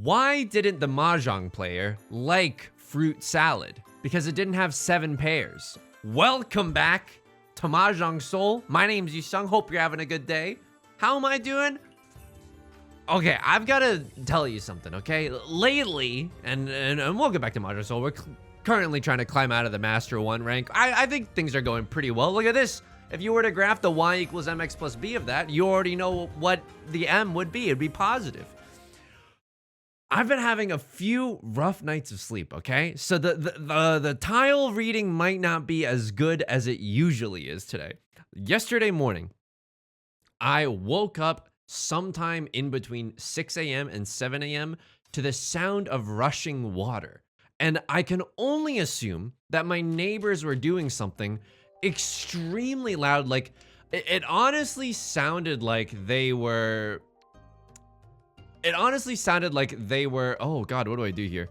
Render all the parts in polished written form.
Why didn't the Mahjong player like fruit salad? Because it didn't have 7 pairs. Welcome back to Mahjong Soul. My name's Yusong. Hope you're having a good day. How am I doing? Okay, I've got to tell you something, okay? Lately, and we'll get back to Mahjong Soul. We're currently trying to climb out of the Master 1 rank. I think things are going pretty well. Look at this. If you were to graph the y equals mx plus b of that, you already know what the m would be. It'd be positive. I've been having a few rough nights of sleep, okay? So the tile reading might not be as good as it usually is today. Yesterday morning, I woke up sometime in between 6 a.m. and 7 a.m. to the sound of rushing water. And I can only assume that my neighbors were doing something extremely loud. Like, it honestly sounded like they were... oh God, what do I do here?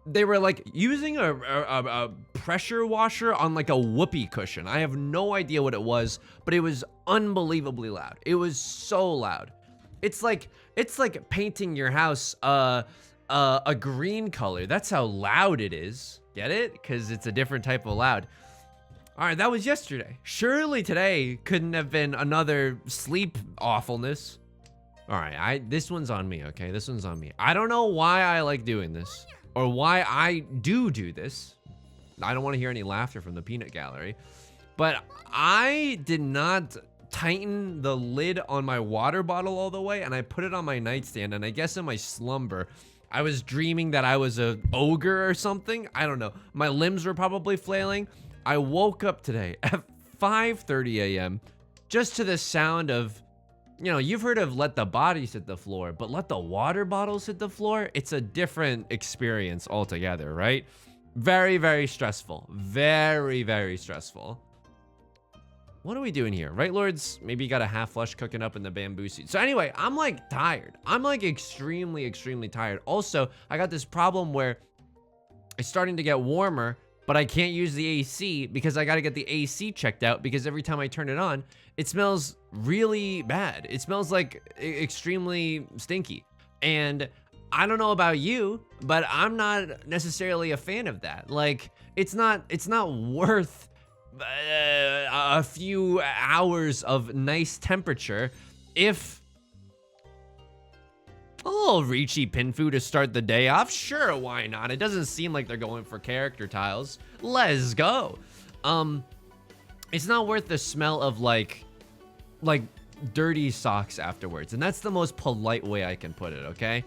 They were like using a pressure washer on like a whoopee cushion. I have no idea what it was, but it was unbelievably loud. It was so loud. It's like painting your house a green color. That's how loud it is. Get it? Because it's a different type of loud. All right, that was yesterday. Surely today couldn't have been another sleep awfulness. All right, this one's on me, okay? This one's on me. I don't know why I like doing this or why I do this. I don't want to hear any laughter from the peanut gallery, but I did not tighten the lid on my water bottle all the way, and I put it on my nightstand, and I guess in my slumber, I was dreaming that I was an ogre or something. I don't know. My limbs were probably flailing. I woke up today at 5:30 a.m. just to the sound of, you know, you've heard of let the bodies hit the floor, but let the water bottles hit the floor. It's a different experience altogether, right? Very, very stressful. Very, very stressful. What are we doing here? Right, Lords? Maybe you got a half flush cooking up in the bamboo suit. So anyway, I'm like tired. I'm like extremely, extremely tired. Also, I got this problem where it's starting to get warmer, but I can't use the AC because I got to get the AC checked out because every time I turn it on, it smells really bad. It smells like extremely stinky. And I don't know about you, but I'm not necessarily a fan of that. Like, it's not worth a few hours of nice temperature if a little Riichi Pinfu to start the day off. Sure, why not? It doesn't seem like they're going for character tiles. Let's go. It's not worth the smell of like dirty socks afterwards, and that's the most polite way I can put it. Okay.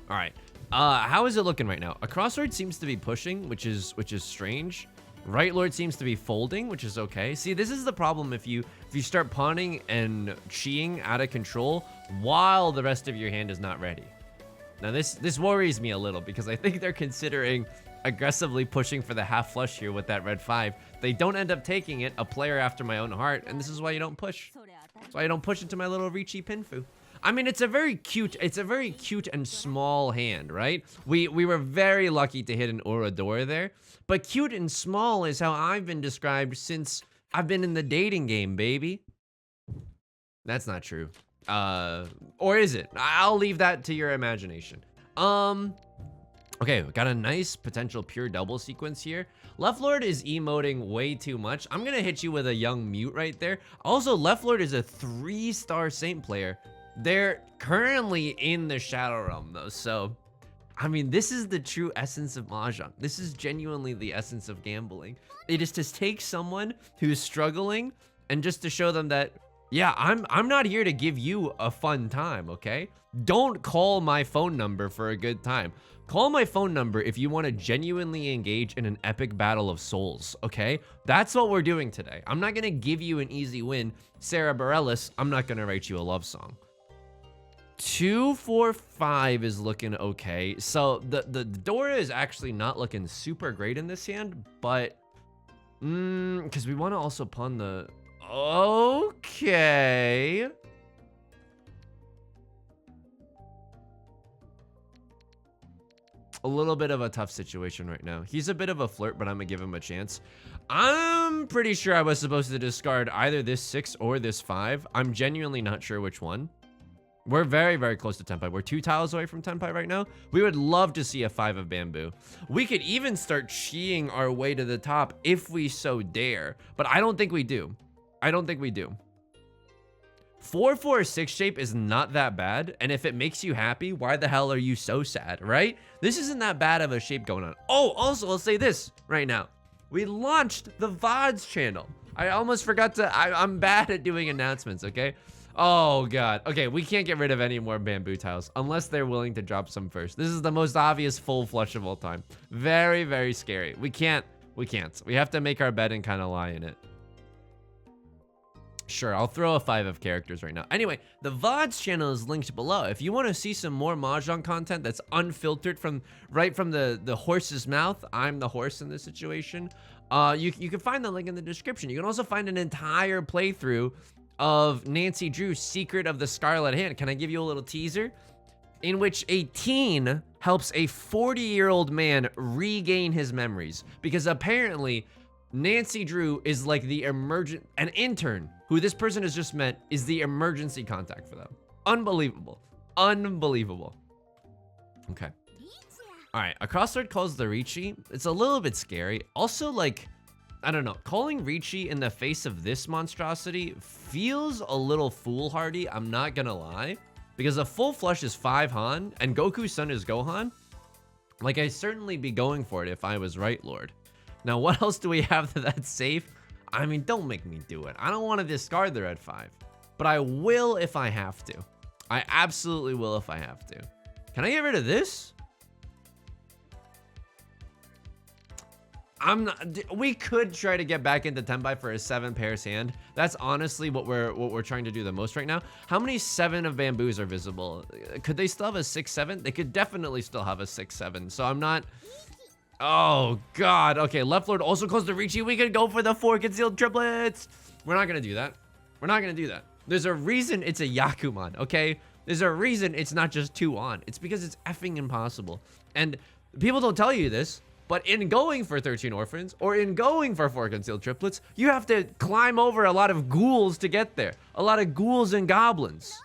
All right. How is it looking right now? A crossword seems to be pushing, which is strange. Right Lord seems to be folding, which is okay. See, this is the problem if you start pawning and cheating out of control while the rest of your hand is not ready. Now this worries me a little because I think they're considering aggressively pushing for the half flush here with that red 5. They don't end up taking it, a player after my own heart, and this is why you don't push. That's why I don't push into my little Riichi Pinfu. I mean, it's a very cute and small hand, right? We were very lucky to hit an Orador there, but cute and small is how I've been described since I've been in the dating game, baby. That's not true. Or is it? I'll leave that to your imagination. Okay, we got a nice potential pure double sequence here. Left Lord is emoting way too much. I'm gonna hit you with a young mute right there. Also, Left Lord is a 3-star Saint player. They're currently in the Shadow Realm though, so I mean, this is the true essence of Mahjong. This is genuinely the essence of gambling. It is to take someone who's struggling and just to show them that, yeah, I'm not here to give you a fun time, okay? Don't call my phone number for a good time. Call my phone number if you want to genuinely engage in an epic battle of souls, okay? That's what we're doing today. I'm not going to give you an easy win. Sarah Bareilles, I'm not going to write you a love song. 2, 4, 5 is looking okay. So the door is actually not looking super great in this hand, but because we want to also pawn the... Okay. A little bit of a tough situation right now. He's a bit of a flirt, but I'm gonna give him a chance. I'm pretty sure I was supposed to discard either this 6 or this 5. I'm genuinely not sure which one. We're very, very close to Tenpai. We're 2 tiles away from Tenpai right now. We would love to see a 5 of bamboo. We could even start cheeing our way to the top if we so dare. But I don't think we do. I don't think we do. 4-4-6 shape is not that bad. And if it makes you happy, why the hell are you so sad, right? This isn't that bad of a shape going on. Oh, also, I'll say this right now. We launched the VODs channel. I almost forgot to, I'm bad at doing announcements, okay? Oh God. Okay, we can't get rid of any more bamboo tiles unless they're willing to drop some first. This is the most obvious full flush of all time. Very, very scary. We can't. We have to make our bed and kind of lie in it. Sure, I'll throw a 5 of characters right now. Anyway, the VODs channel is linked below. If you want to see some more Mahjong content that's unfiltered right from the horse's mouth, I'm the horse in this situation, you can find the link in the description. You can also find an entire playthrough of Nancy Drew's Secret of the Scarlet Hand. Can I give you a little teaser? In which a teen helps a 40-year-old man regain his memories. Because apparently, Nancy Drew is like an intern who this person has just met is the emergency contact for them. Unbelievable. Unbelievable. Okay. All right, a crossword calls the Riichi. It's a little bit scary. Also, like, I don't know, calling Riichi in the face of this monstrosity feels a little foolhardy, I'm not gonna lie. Because a full flush is 5 Han, and Goku's son is Gohan. Like, I'd certainly be going for it if I was right, Lord. Now, what else do we have that's safe? I mean, don't make me do it. I don't want to discard the red 5. But I will if I have to. I absolutely will if I have to. Can I get rid of this? We could try to get back into Tenpai for a 7 pairs hand. That's honestly what we're trying to do the most right now. How many 7 of bamboos are visible? Could they still have a 6-7? They could definitely still have a 6-7. So I'm not. Oh God. Okay, left lord also calls the Riichi. We could go for the 4 concealed triplets. We're not gonna do that. We're not gonna do that. There's a reason it's a Yakuman. Okay. There's a reason it's not just 2 on. It's because it's effing impossible. And people don't tell you this. But in going for 13 orphans, or in going for 4 concealed triplets, you have to climb over a lot of ghouls to get there. A lot of ghouls and goblins.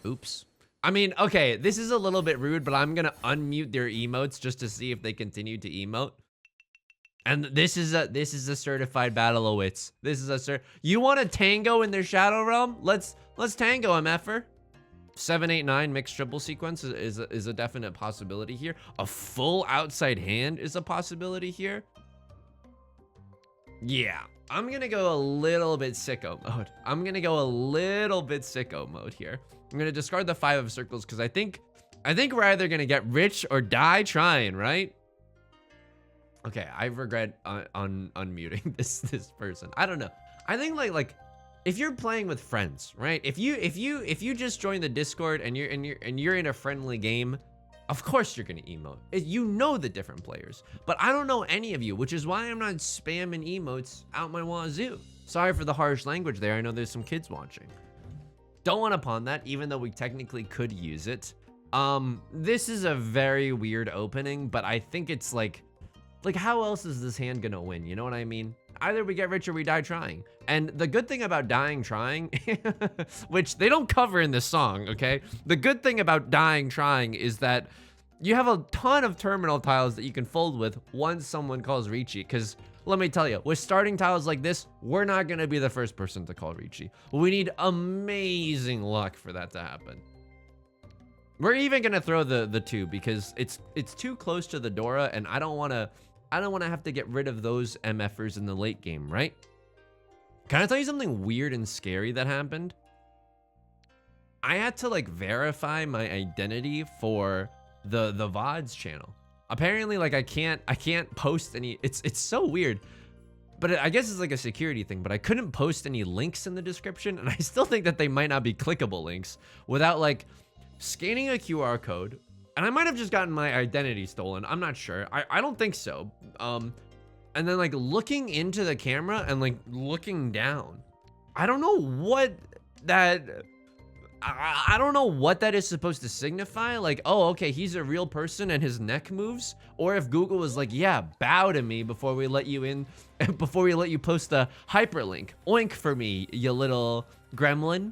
Oops. I mean, okay, this is a little bit rude, but I'm gonna unmute their emotes just to see if they continue to emote. And this is a certified battle of wits. This is you want a tango in their shadow realm? Let's tango him, effer. 7-8-9 mixed triple sequence is a definite possibility here. A full outside hand is a possibility here. Yeah, I'm gonna go a little bit sicko mode. Here. I'm gonna discard the 5 of circles because I think we're either gonna get rich or die trying, right? Okay, I regret unmuting this person. I don't know. I think like if you're playing with friends, right? If you just joined the Discord and you're in a friendly game, of course you're gonna emote. You know the different players, but I don't know any of you, which is why I'm not spamming emotes out my wazoo. Sorry for the harsh language there. I know there's some kids watching. Don't want to pawn that, even though we technically could use it. This is a very weird opening, but I think it's like how else is this hand gonna win? You know what I mean? Either we get rich or we die trying. And the good thing about dying trying, which they don't cover in this song, okay? The good thing about dying trying is that you have a ton of terminal tiles that you can fold with once someone calls Riichi. Because let me tell you, with starting tiles like this, we're not going to be the first person to call Riichi. We need amazing luck for that to happen. We're even going to throw the 2 because it's too close to the Dora, and I don't want to have to get rid of those MFers in the late game, right? Can I tell you something weird and scary that happened? I had to like verify my identity for the VODs channel. Apparently, like I can't post any. It's so weird, but I guess it's like a security thing. But I couldn't post any links in the description, and I still think that they might not be clickable links without like scanning a QR code. And I might have just gotten my identity stolen. I'm not sure. I don't think so. And then like looking into the camera and like looking down. I don't know what that I don't know what that is supposed to signify. Like, oh, okay, he's a real person and his neck moves. Or if Google was like, yeah, bow to me before we let you in, before we let you post a hyperlink. Oink for me, you little gremlin.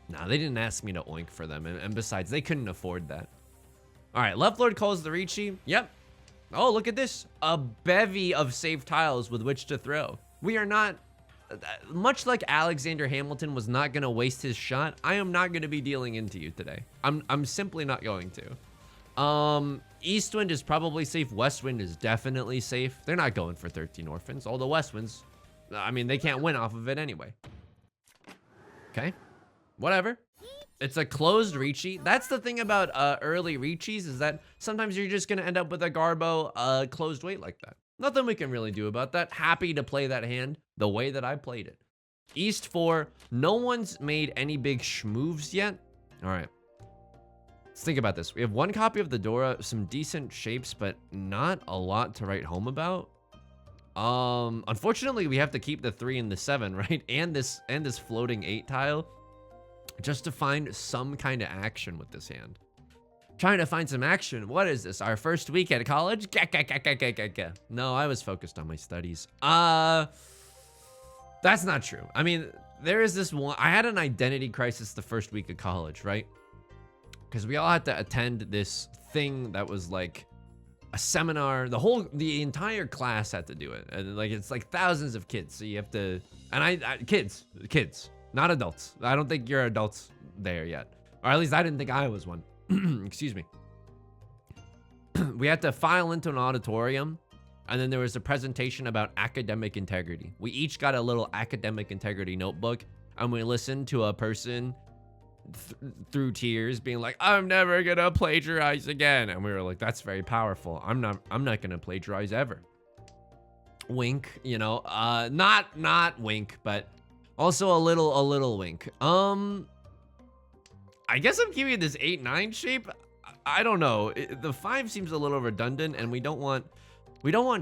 Nah, they didn't ask me to oink for them, and besides, they couldn't afford that. All right, left lord calls the Riichi. Yep. Oh, look at this. A bevy of safe tiles with which to throw. We are not, much like Alexander Hamilton was not going to waste his shot, I am not going to be dealing into you today. I'm simply not going to. East wind is probably safe. West wind is definitely safe. They're not going for 13 orphans, although west winds, I mean, they can't win off of it anyway. Okay, whatever. It's a closed Riichi. That's the thing about early Riichis, is that sometimes you're just going to end up with a Garbo closed weight like that. Nothing we can really do about that. Happy to play that hand the way that I played it. East 4. No one's made any big schmoves yet. All right. Let's think about this. We have one copy of the Dora, some decent shapes, but not a lot to write home about. Unfortunately, we have to keep the 3 and the 7, right? And this floating 8 tile, just to find some kind of action with this hand. Trying to find some action. What is this? Our first week at college? No, I was focused on my studies. That's not true. I mean, there is this one. I had an identity crisis the first week of college, right? Because we all had to attend this thing that was like a seminar. The entire class had to do it. And like, it's like thousands of kids. So you have to, and kids, not adults. I don't think you're adults there yet. Or at least I didn't think I was one. Excuse me. We had to file into an auditorium, and then there was a presentation about academic integrity. We each got a little academic integrity notebook, and we listened to a person through tears being like, I'm never gonna plagiarize again. And we were like, that's very powerful. I'm not gonna plagiarize ever. Wink, you know, not wink, but also a little wink. I guess I'm keeping this 8-9 shape. I don't know. The 5 seems a little redundant, and we don't want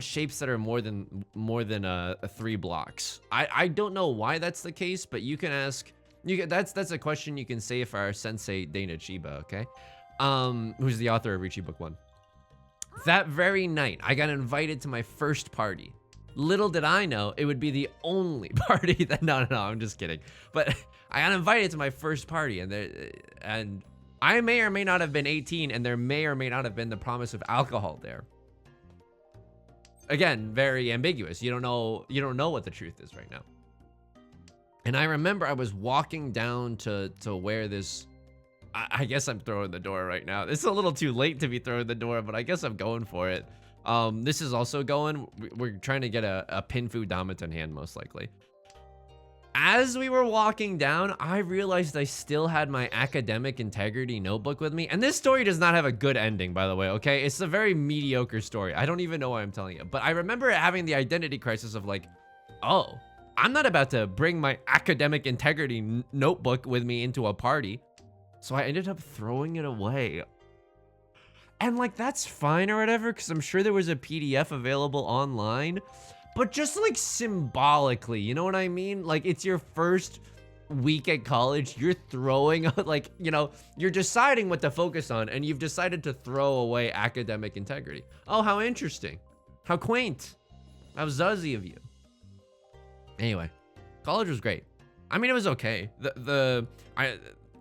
shapes that are more than 3 blocks. I don't know why that's the case, but you can ask. That's a question you can say for our sensei Dana Chiba, okay? Who's the author of Riichi Book 1. That very night, I got invited to my first party. Little did I know it would be the only party that. No, I'm just kidding. But I got invited to my first party, and I may or may not have been 18, and there may or may not have been the promise of alcohol there. Again, very ambiguous. You don't know what the truth is right now. And I remember I was walking down to where this. I guess I'm throwing the door right now. It's a little too late to be throwing the door, but I guess I'm going for it. This is also going. We're trying to get a Pinfu Damaton hand, most likely. As we were walking down, I realized I still had my academic integrity notebook with me. And this story does not have a good ending, by the way, okay? It's a very mediocre story. I don't even know why I'm telling you. But I remember having the identity crisis of like, oh, I'm not about to bring my academic integrity notebook with me into a party. So I ended up throwing it away. And like, that's fine or whatever, because I'm sure there was a PDF available online. But just like symbolically, you know what I mean? Like, it's your first week at college. You're throwing, like, you know, you're deciding what to focus on, and you've decided to throw away academic integrity. Oh, how interesting. How quaint. How zuzzy of you. Anyway, college was great. I mean, it was okay. The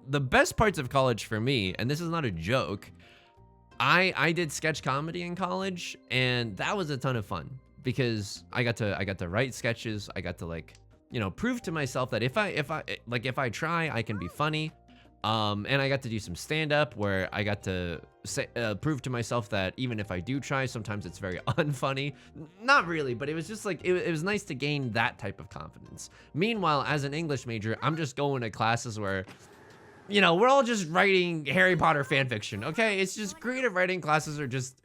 best parts of college for me, and this is not a joke, I did sketch comedy in college, and that was a ton of fun. Because I got to write sketches. I got to, like, you know, prove to myself that if I try, I can be funny. And I got to do some stand-up where I got to prove to myself that even if I do try, sometimes it's very unfunny. Not really, but it was just like, it was nice to gain that type of confidence. Meanwhile, as an English major, I'm just going to classes where, you know, we're all just writing Harry Potter fan fiction, okay? It's just creative writing classes are just,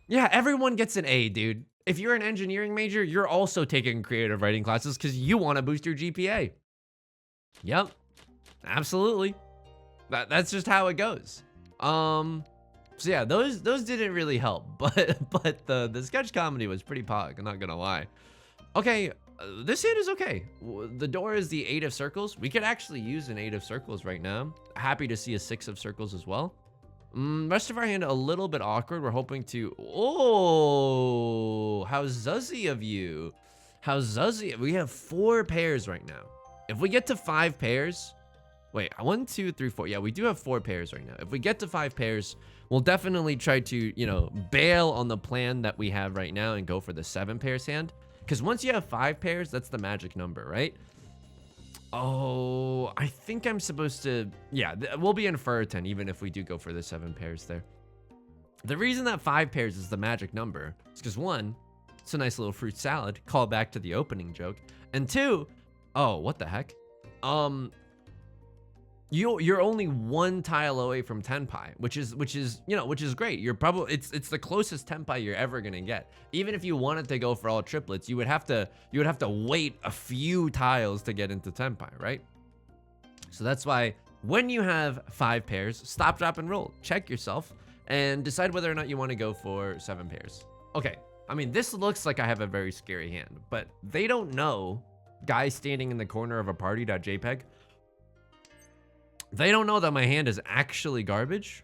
yeah, everyone gets an A, dude. If you're an engineering major, you're also taking creative writing classes because you want to boost your GPA. Yep, absolutely. That's just how it goes. So yeah, those didn't really help, but the sketch comedy was pretty pog, I'm not gonna lie. Okay, this hand is okay. The door is the 8 of circles. We could actually use an 8 of circles right now. Happy to see a 6 of circles as well. Rest of our hand a little bit awkward. We're hoping to. Oh, how zuzzy of you. How zuzzy. We have 4 pairs right now. If we get to 5 pairs, Wait, 1, 2, 3, 4. Yeah, we do have 4 pairs right now. If we get to 5 pairs, we'll definitely try to, you know, bail on the plan that we have right now and go for the 7 pairs hand. Because once you have 5 pairs, that's the magic number, right? Oh, I think I'm supposed to... Yeah, we'll be in Furton even if we do go for the 7 pairs there. The reason that 5 pairs is the magic number is because 1, it's a nice little fruit salad. Call back to the opening joke. And 2, oh, what the heck? You're only 1 tile away from tenpai, which is great. You're probably it's the closest tenpai you're ever gonna get. Even if you wanted to go for all triplets, you would have to wait a few tiles to get into tenpai, right? So that's why when you have 5 pairs, stop, drop, and roll. Check yourself and decide whether or not you want to go for 7 pairs. Okay, I mean this looks like I have a very scary hand, but they don't know. Guy standing in the corner of a party.jpg. They don't know that my hand is actually garbage.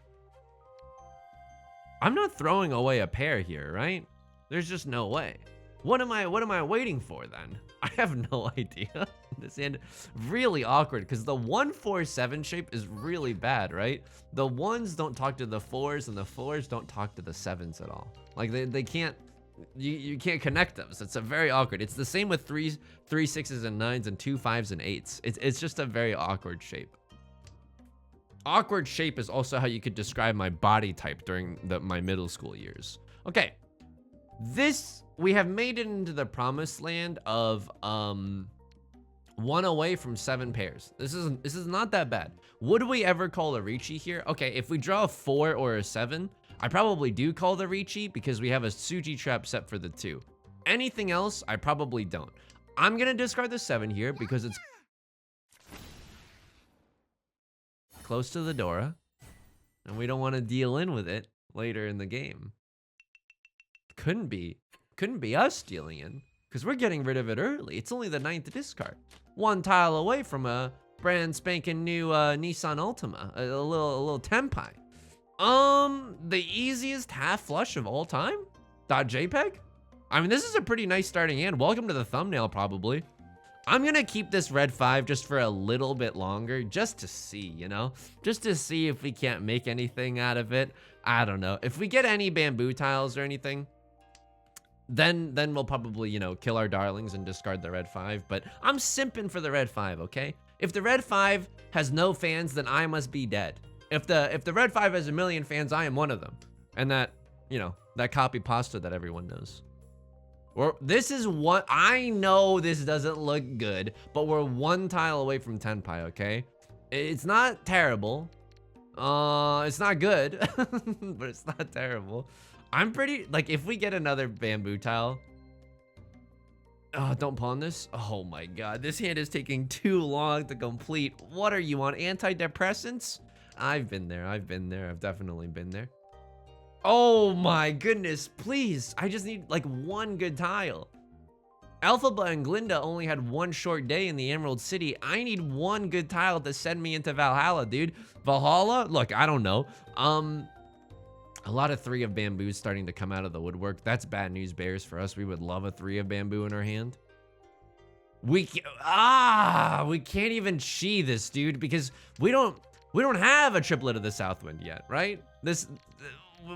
I'm not throwing away a pair here, right? There's just no way. What am I waiting for then? I have no idea. This hand really awkward because the 1-4-7 shape is really bad, right? The 1s don't talk to the 4s and the 4s don't talk to the 7s at all. Like they can't, you can't connect them. So it's a very awkward. It's the same with 3 6s and 9s and 2 5s and 8s. It's just a very awkward shape. Awkward shape is also how you could describe my body type during my middle school years. Okay, we have made it into the promised land of 1 away from 7 pairs. This is not that bad. Would we ever call a Riichi here? Okay, if we draw a 4 or a 7, I probably do call the Riichi because we have a Tsuji trap set for the 2. Anything else, I probably don't. I'm gonna discard the 7 here because it's close to the Dora, and we don't want to deal in with it later in the game. Couldn't be us dealing in, because we're getting rid of it early. It's only the 9th discard. 1 tile away from a brand spanking new Nissan Altima, a little tenpai. The easiest half flush of all time? .jpg? I mean, this is a pretty nice starting hand. Welcome to the thumbnail, probably. I'm gonna keep this red 5 just for a little bit longer, just to see, you know? Just to see if we can't make anything out of it. I don't know. If we get any bamboo tiles or anything, then we'll probably, you know, kill our darlings and discard the red 5. But I'm simping for the red 5, okay? If the red 5 has no fans, then I must be dead. If the red 5 has a million fans, I am one of them. And that, you know, that copy pasta that everyone knows. This is what I know. This doesn't look good, but we're 1 tile away from tenpai. Okay, it's not terrible. It's not good, but it's not terrible. I'm pretty like if we get another bamboo tile. Oh, don't pawn this. Oh my god, this hand is taking too long to complete. What are you on, antidepressants? I've been there. I've definitely been there. Oh my goodness, please. I just need like 1 good tile. Alphaba and Glinda only had 1 short day in the Emerald City. I need 1 good tile to send me into Valhalla, dude. Valhalla? Look, I don't know. A lot of 3 of bamboo starting to come out of the woodwork. That's bad news bears for us. We would love a 3 of bamboo in our hand. We can't even chi this, dude, because we don't have a triplet of the Southwind yet, right?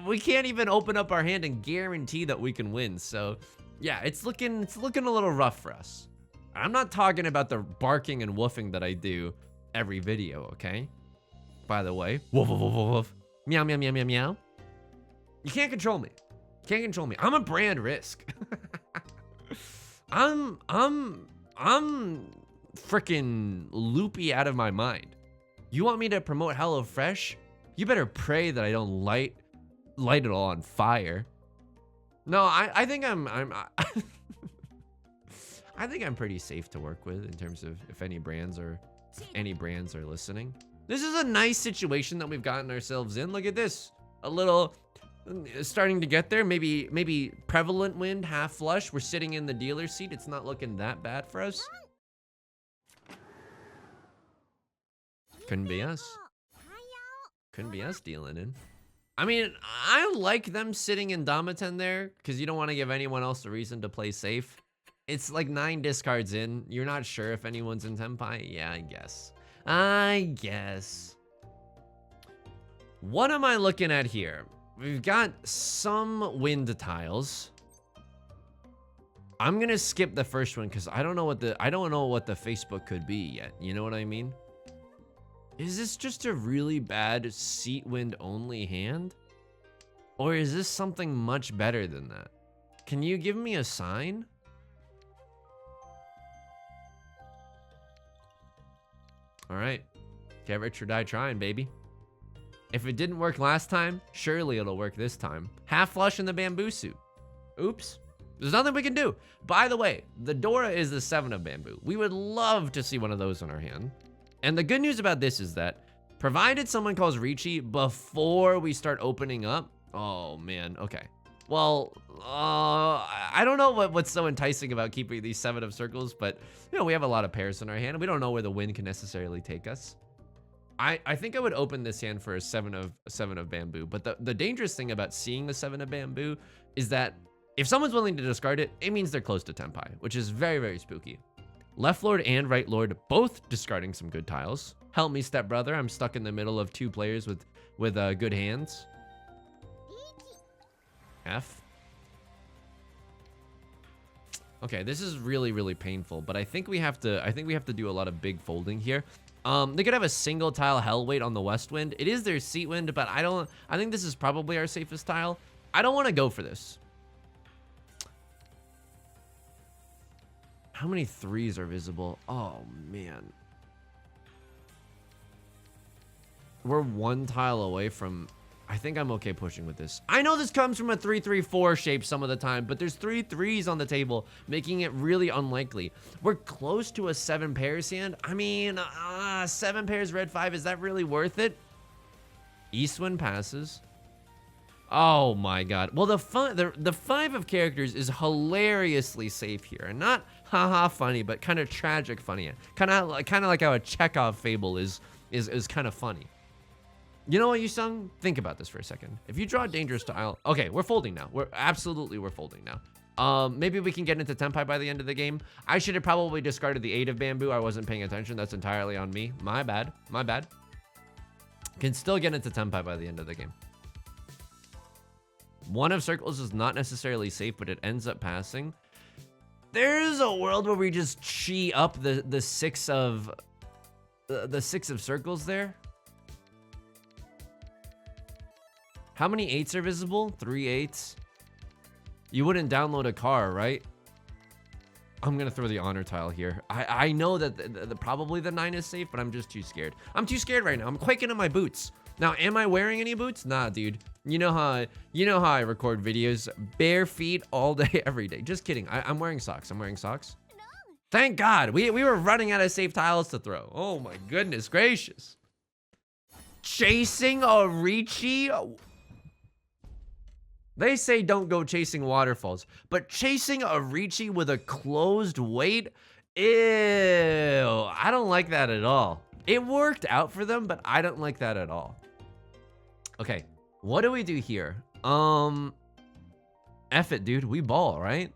We can't even open up our hand and guarantee that we can win. So yeah, it's looking a little rough for us. I'm not talking about the barking and woofing that I do every video, okay? By the way, woof, woof, woof, woof. Meow, meow, meow, meow, meow. You can't control me. Can't control me. I'm a brand risk. I'm freaking loopy out of my mind. You want me to promote HelloFresh? You better pray that I don't light it all on fire. No, I think I think I'm pretty safe to work with in terms of if any brands are listening. This is a nice situation that we've gotten ourselves in. Look at this. A little starting to get there. Maybe prevalent wind, half flush. We're sitting in the dealer seat. It's not looking that bad for us. Couldn't be us. Couldn't be us dealing in. I mean, I like them sitting in Damaten there because you don't want to give anyone else a reason to play safe. It's like 9 discards in. You're not sure if anyone's in Tenpai. Yeah, I guess. I guess. What am I looking at here? We've got some wind tiles. I'm gonna skip the first one because I don't know what the Facebook could be yet. You know what I mean? Is this just a really bad seat wind only hand? Or is this something much better than that? Can you give me a sign? All right, get rich or die trying, baby. If it didn't work last time, surely it'll work this time. Half flush in the bamboo suit. Oops. There's nothing we can do. By the way, the Dora is the 7 of bamboo. We would love to see one of those in our hand. And the good news about this is that, provided someone calls Riichi before we start opening up, oh man, okay. Well, I don't know what's so enticing about keeping these 7 of circles, but you know, we have a lot of pairs in our hand. And we don't know where the wind can necessarily take us. I think I would open this hand for a 7 of bamboo, but the dangerous thing about seeing the 7 of bamboo is that if someone's willing to discard it, it means they're close to Tenpai, which is very, very spooky. Left Lord and Right Lord both discarding some good tiles. Help me, stepbrother. I'm stuck in the middle of 2 players with good hands. F. Okay, this is really, really painful, but I think we have to do a lot of big folding here. They could have a single tile hell weight on the west wind. It is their seat wind, but I think this is probably our safest tile. I don't want to go for this. How many 3s are visible? Oh, man. We're 1 tile away from... I think I'm okay pushing with this. I know this comes from a 3-3-4 shape some of the time, but there's 3 3s on the table, making it really unlikely. We're close to a 7 pairs hand. I mean, 7 pairs red 5, is that really worth it? East wind passes. Oh my god. Well, the 5 of characters is hilariously safe here, and not haha funny, but kind of tragic funny. Kind of like how a Chekhov fable is kind of funny. You know what, Yusong? Think about this for a second. If you draw a dangerous tile, okay, we're folding now. We're folding now. Maybe we can get into Tenpai by the end of the game. I should have probably discarded the 8 of bamboo. I wasn't paying attention. That's entirely on me. My bad. My bad. Can still get into Tenpai by the end of the game. 1 of circles is not necessarily safe, but it ends up passing. There's a world where we just chi up the 6 of circles there. How many 8s are visible? 3 8s. You wouldn't download a car, right? I'm gonna throw the honor tile here. I know that probably the 9 is safe, but I'm just too scared. I'm too scared right now. I'm quaking in my boots. Now, am I wearing any boots? Nah, dude. You know how I record videos, bare feet all day, every day. Just kidding. I'm wearing socks. I'm wearing socks. Thank God. We were running out of safe tiles to throw. Oh my goodness gracious. Chasing a Riichi? They say don't go chasing waterfalls, but chasing a Riichi with a closed weight? Ew. I don't like that at all. It worked out for them, but I don't like that at all. Okay, what do we do here? F it, dude. We ball, right?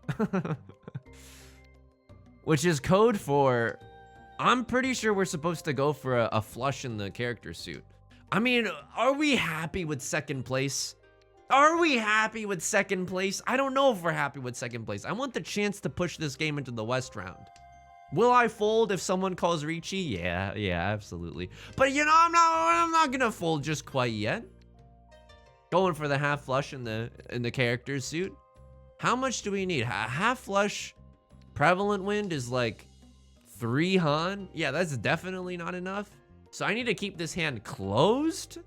Which is code for... I'm pretty sure we're supposed to go for a flush in the character suit. I mean, are we happy with 2nd place? Are we happy with 2nd place? I don't know if we're happy with 2nd place. I want the chance to push this game into the West round. Will I fold if someone calls Riichi? Yeah, absolutely. But you know, I'm not gonna fold just quite yet. Going for the half flush in the character suit. How much do we need? Half flush prevalent wind is like 3 Han. Yeah, that's definitely not enough. So I need to keep this hand closed.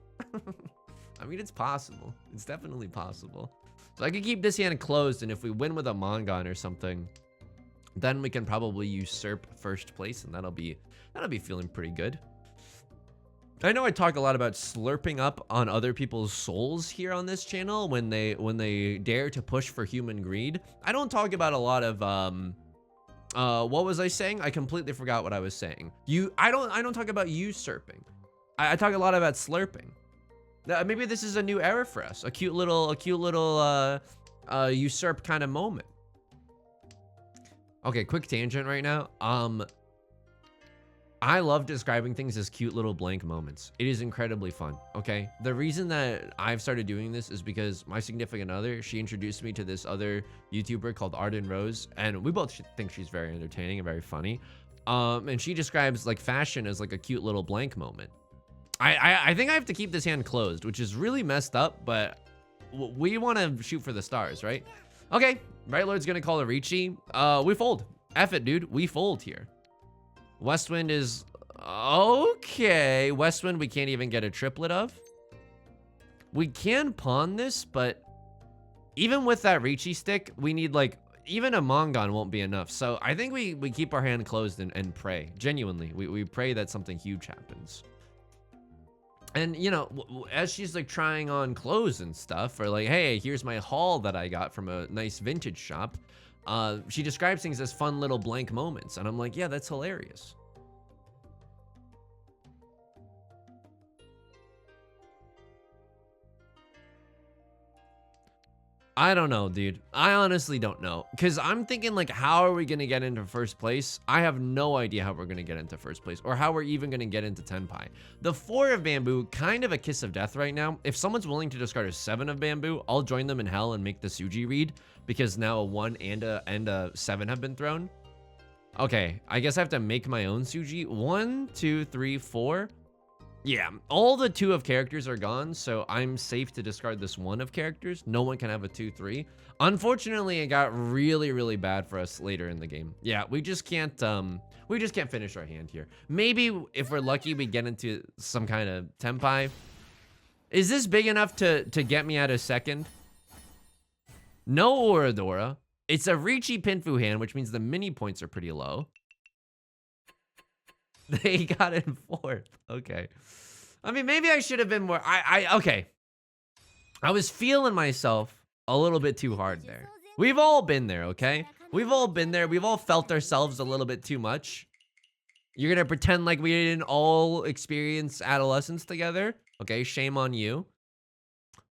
I mean, it's possible. It's definitely possible. So I can keep this hand closed, and if we win with a Mongon or something, then we can probably usurp 1st place, and that'll be feeling pretty good. I know I talk a lot about slurping up on other people's souls here on this channel when they dare to push for human greed. I don't talk about a lot of what was I saying? I completely forgot what I was saying. I don't talk about usurping. I talk a lot about slurping. Maybe this is a new era for us. A cute little usurp kind of moment. Okay, quick tangent right now. I love describing things as cute little blank moments. It is incredibly fun, okay? The reason that I've started doing this is because my significant other, she introduced me to this other YouTuber called Arden Rose, and we both think she's very entertaining and very funny. And she describes like fashion as like a cute little blank moment. I think I have to keep this hand closed, which is really messed up, but we want to shoot for the stars, right? Okay, Right Lord's gonna call a Riichi. We fold. F it, dude. We fold here. Westwind is okay. Westwind, we can't even get a triplet of. We can pawn this, but even with that Riichi stick, we need like, even a Mongon won't be enough. So I think we keep our hand closed and pray. Genuinely, we pray that something huge happens. And you know, as she's like trying on clothes and stuff, or like, hey, here's my haul that I got from a nice vintage shop. She describes things as fun little blank moments. And I'm like, yeah, that's hilarious. I don't know, dude. I honestly don't know. Because I'm thinking like, how are we going to get into first place? I have no idea how we're going to get into first place or how we're even going to get into Tenpai. The 4 of bamboo, kind of a kiss of death right now. If someone's willing to discard a 7 of bamboo, I'll join them in hell and make the Suji read. Because now a 1 and a 7 have been thrown. Okay, I guess I have to make my own Suji. 1, 2, 3, 4. Yeah, all the 2 of characters are gone, so I'm safe to discard this 1 of characters. No one can have a 2-3. Unfortunately, it got really, really bad for us later in the game. Yeah, we just can't finish our hand here. Maybe if we're lucky, we get into some kind of Tenpai. Is this big enough to get me at a second? No Oradora. It's a Riichi Pinfu hand, which means the mini points are pretty low. They got in 4th. Okay. I mean, maybe I should have been more. Okay. I was feeling myself a little bit too hard there. We've all been there, okay? We've all been there. We've all felt ourselves a little bit too much. You're going to pretend like we didn't all experience adolescence together. Okay, shame on you.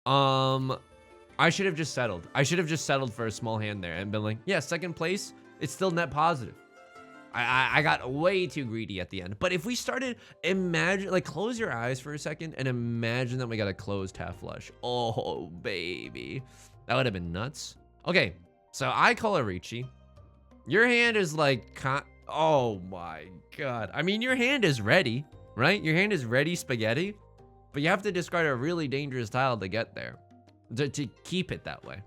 I should have just settled. I should have just settled for a small hand there and been like, yeah, second place, it's still net positive. I got way too greedy at the end. But if we started, imagine, like, close your eyes for a second and imagine that we got a closed half flush. Oh, baby. That would have been nuts. Okay, so I call a Riichi. Your hand is like, oh my God. I mean, your hand is ready, right? Your hand is ready spaghetti, but you have to discard a really dangerous tile to get there, to keep it that way.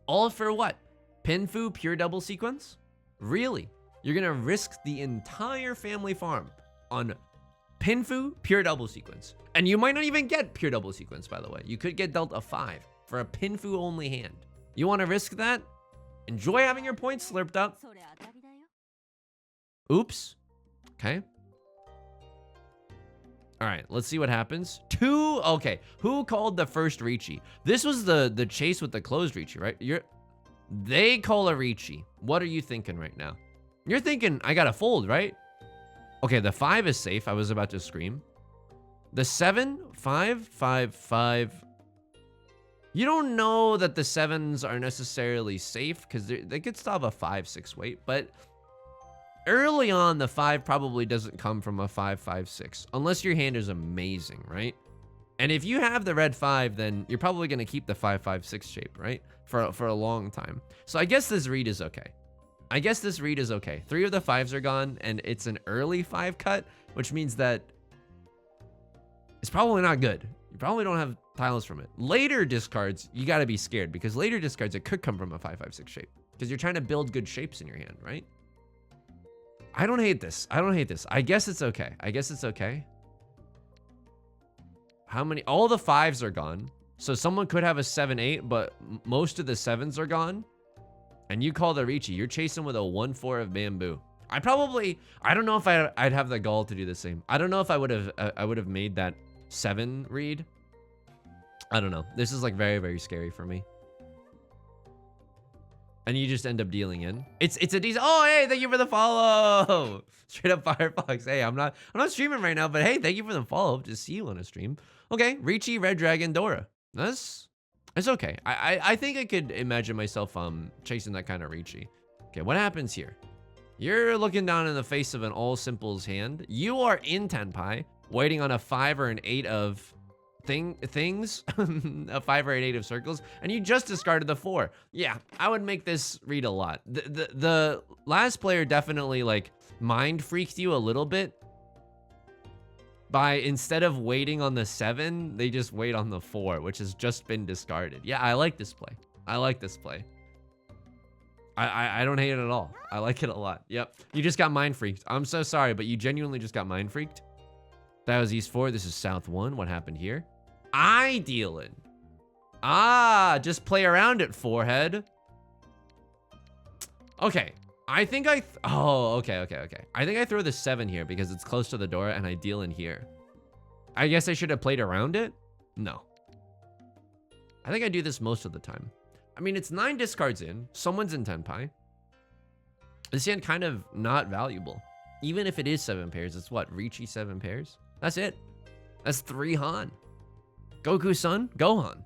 All for what? Pinfu pure double sequence? Really? You're gonna risk the entire family farm on Pinfu pure double sequence. And you might not even get pure double sequence, by the way. You could get dealt a 5 for a Pinfu only hand. You wanna risk that? Enjoy having your points slurped up. Oops. Okay. All right, let's see what happens. 2, okay. Who called the first Riichi? This was the chase with the closed Riichi, right? They call a Riichi. What are you thinking right now? You're thinking, I gotta fold, right? Okay, the 5 is safe. I was about to scream. The 7, 5, 5, 5. You don't know that the 7s are necessarily safe because they could still have a 5, 6 weight, but early on, the 5 probably doesn't come from a 5, 5, 6, unless your hand is amazing, right? And if you have the red 5, then you're probably gonna keep the 5, 5, 6 shape, right? For a long time. So I guess this read is okay. 3 of the 5s are gone, and it's an early 5 cut, which means that it's probably not good. You probably don't have tiles from it. Later discards, you gotta be scared, because later discards, it could come from a 5, 5, 6 shape, because you're trying to build good shapes in your hand, right? I don't hate this. I guess it's okay. How many? All the 5s are gone. So someone could have a 7, 8, but most of the 7s are gone. And you call the Riichi. You're chasing with a 1, 4 of bamboo. I don't know if I'd have the gall to do the same. I don't know if I would have made that 7 read. I don't know. This is like very, very scary for me. And you just end up dealing in. It's a decent. Oh, hey, thank you for the follow. Straight up Firefox. Hey, I'm not streaming right now, but hey, thank you for the follow. Just see you on a stream. Okay, Riichi, Red Dragon, Dora. It's okay. I think I could imagine myself chasing that kind of Riichi. Okay, what happens here? You're looking down in the face of an all simples hand. You are in Tenpai, waiting on a 5 or an 8 of things, a 5 or an 8 of circles, and you just discarded the 4. Yeah, I would make this read a lot. The last player definitely like mind freaked you a little bit by, instead of waiting on the 7, they just wait on the 4, which has just been discarded. Yeah, I like this play. I like this play. I don't hate it at all. I like it a lot. Yep. You just got mind freaked. I'm so sorry, but you genuinely just got mind freaked. That was East 4. This is South 1. What happened here? I deal in. Ah, just play around it, forehead. Okay. I think okay. I think I throw the 7 here because it's close to the door and I deal in here. I guess I should have played around it? No. I think I do this most of the time. I mean, it's 9 discards in. Someone's in Tenpai. This hand kind of not valuable. Even if it is 7 pairs, it's what? Riichi 7 pairs? That's it. That's 3 Han. Goku-san, Gohan.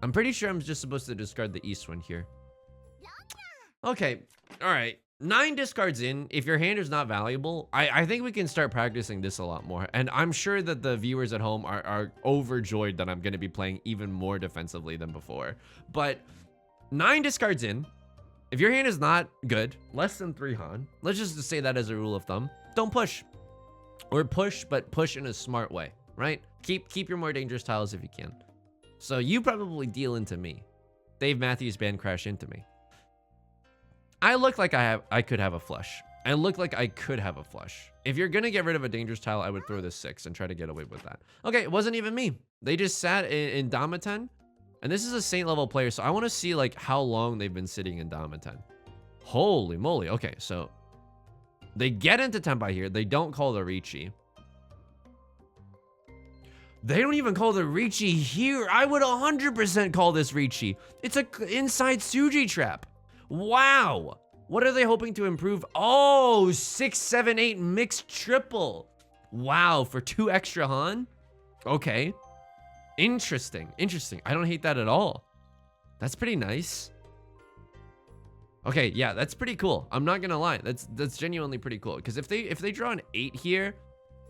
I'm pretty sure I'm just supposed to discard the East one here. Okay, all right. 9 discards in. If your hand is not valuable, I think we can start practicing this a lot more. And I'm sure that the viewers at home are overjoyed that I'm going to be playing even more defensively than before. But 9 discards in. If your hand is not good, less than 3 Han, let's just say that as a rule of thumb, don't push. Or push, but push in a smart way, right? Keep your more dangerous tiles if you can. So you probably deal into me. Dave Matthews Band crash into me. I look like I could have a flush. I look like I could have a flush. If you're gonna get rid of a dangerous tile, I would throw the 6 and try to get away with that. Okay, it wasn't even me. They just sat in Damaten, and this is a Saint level player, so I want to see like how long they've been sitting in Damaten. Holy moly. Okay, so they get into Tenpai here. They don't call the Riichi. They don't even call the Riichi here. I would 100% call this Riichi. It's a inside Suji trap. Wow. What are they hoping to improve? Oh, 6, 7, 8 mixed triple. Wow, for 2 extra Han? Okay. Interesting. I don't hate that at all. That's pretty nice. Okay, yeah, that's pretty cool. I'm not gonna lie. That's genuinely pretty cool. Because if they draw an 8 here,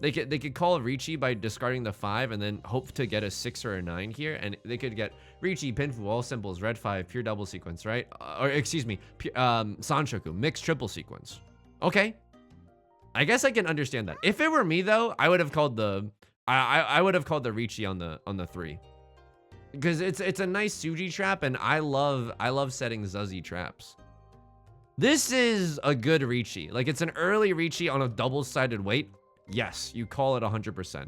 they could call Riichi by discarding the 5 and then hope to get a 6 or a 9 here, and they could get Riichi, Pinfu, all symbols, red 5, pure double sequence, right? Or excuse me, Sanshoku, mixed triple sequence. Okay, I guess I can understand that. If it were me though, I would have called the I would have called the Riichi on the 3, because it's a nice Suji trap, and I love setting Zuzzy traps. This is a good Riichi. Like, it's an early Riichi on a double-sided weight. Yes, you call it 100%.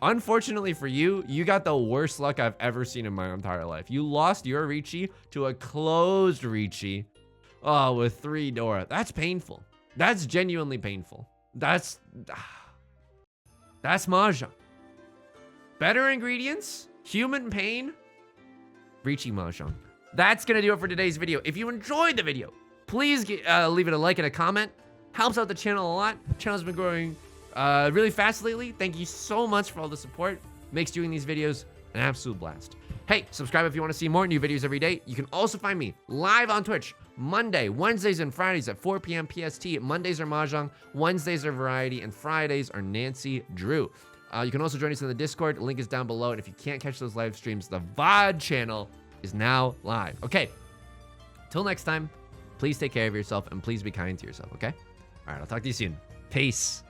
Unfortunately for you, you got the worst luck I've ever seen in my entire life. You lost your Riichi to a closed Riichi. Oh, with 3 Dora. That's painful. That's genuinely painful. That's Mahjong. Better ingredients, human pain, Riichi Mahjong. That's gonna do it for today's video. If you enjoyed the video, please leave it a like and a comment. Helps out the channel a lot. The channel's been growing really fast lately. Thank you so much for all the support. Makes doing these videos an absolute blast. Hey, subscribe if you want to see more new videos every day. You can also find me live on Twitch Monday, Wednesdays, and Fridays at 4 p.m. PST. Mondays are Mahjong, Wednesdays are Variety, and Fridays are Nancy Drew. You can also join us in the Discord. Link is down below. And if you can't catch those live streams, the VOD channel is now live. Okay, till next time, please take care of yourself and please be kind to yourself, okay? All right, I'll talk to you soon. Peace.